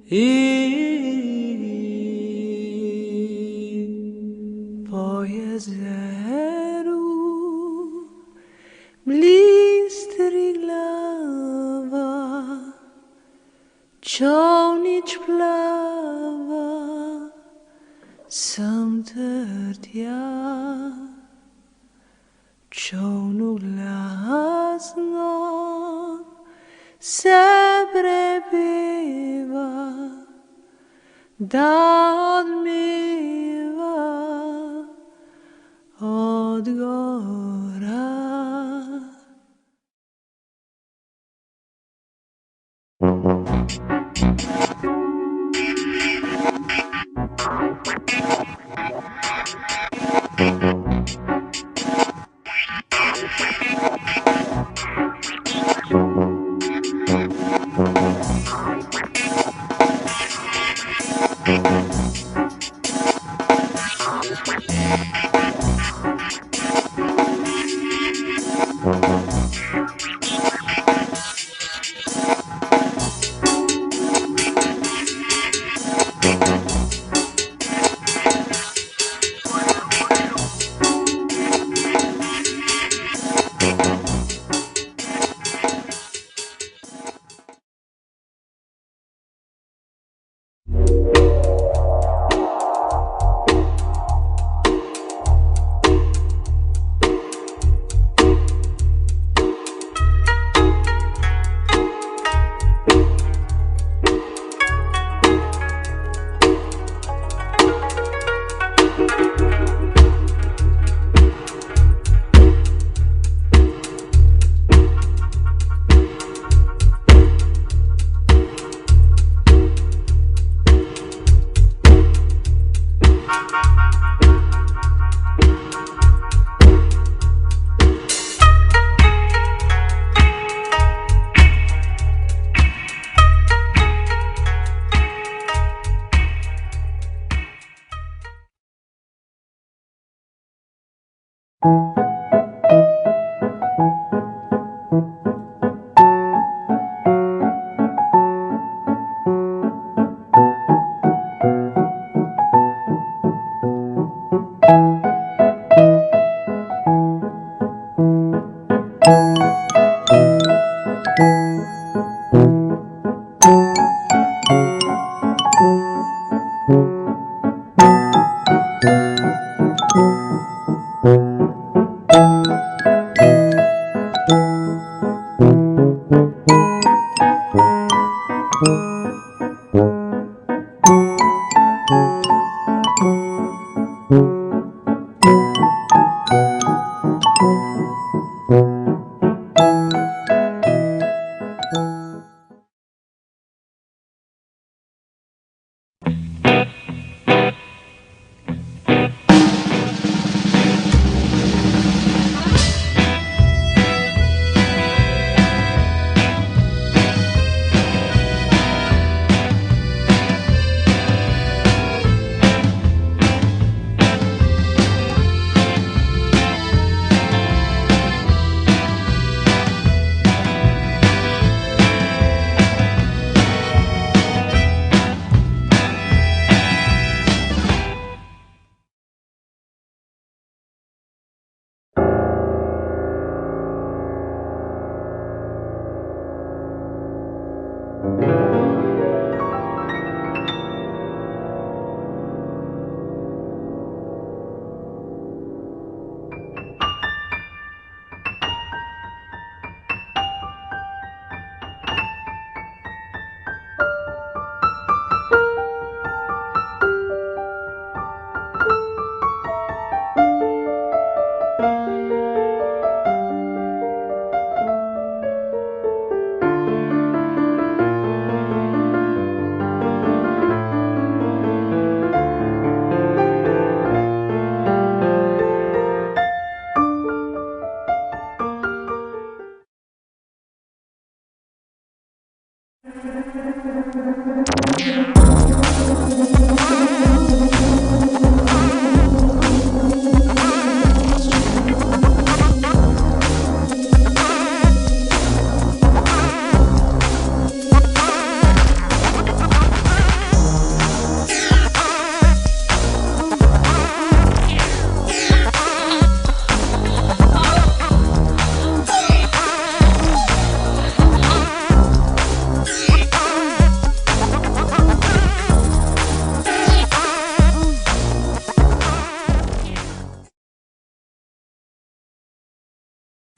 e poi è zero blistri glava čovnič plava sam trtja čovnu glasno se prepeva da odmeva od gora.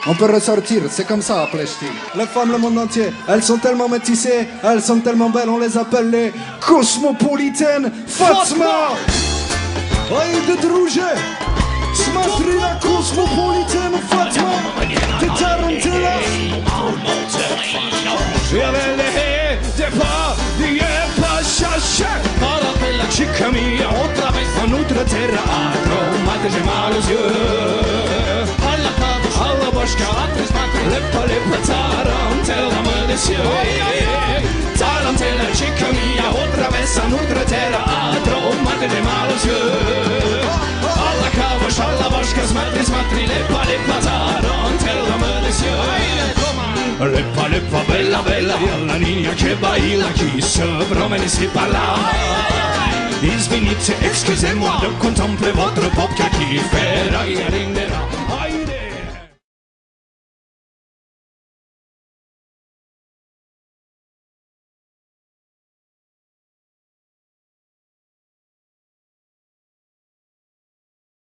On peut ressortir, c'est comme ça, Pleshti. Les femmes, le monde entier, elles sont tellement métissées, elles sont tellement belles, on les appelle les cosmopolitaines. Fatma! Aïe de Drouget! Смотри на космополитену Фатма, ты тарантила. Jag väljer det på, det är på chacha. Para bella chica mia, otra vez a nutra terra atro, mate de malos yo. Alla başka atris mate, leppa tarantella malesio. Tarantella chica mia, otra vez a nutra terra atro, mate de malos yo. Alla kavaş, alla başka smatri, leppa tarantella malesio. Leppa bella bella, la niña que baila qui sobre me laissez pas là. Извините, excusez-moi de contempler votre pop qui fait la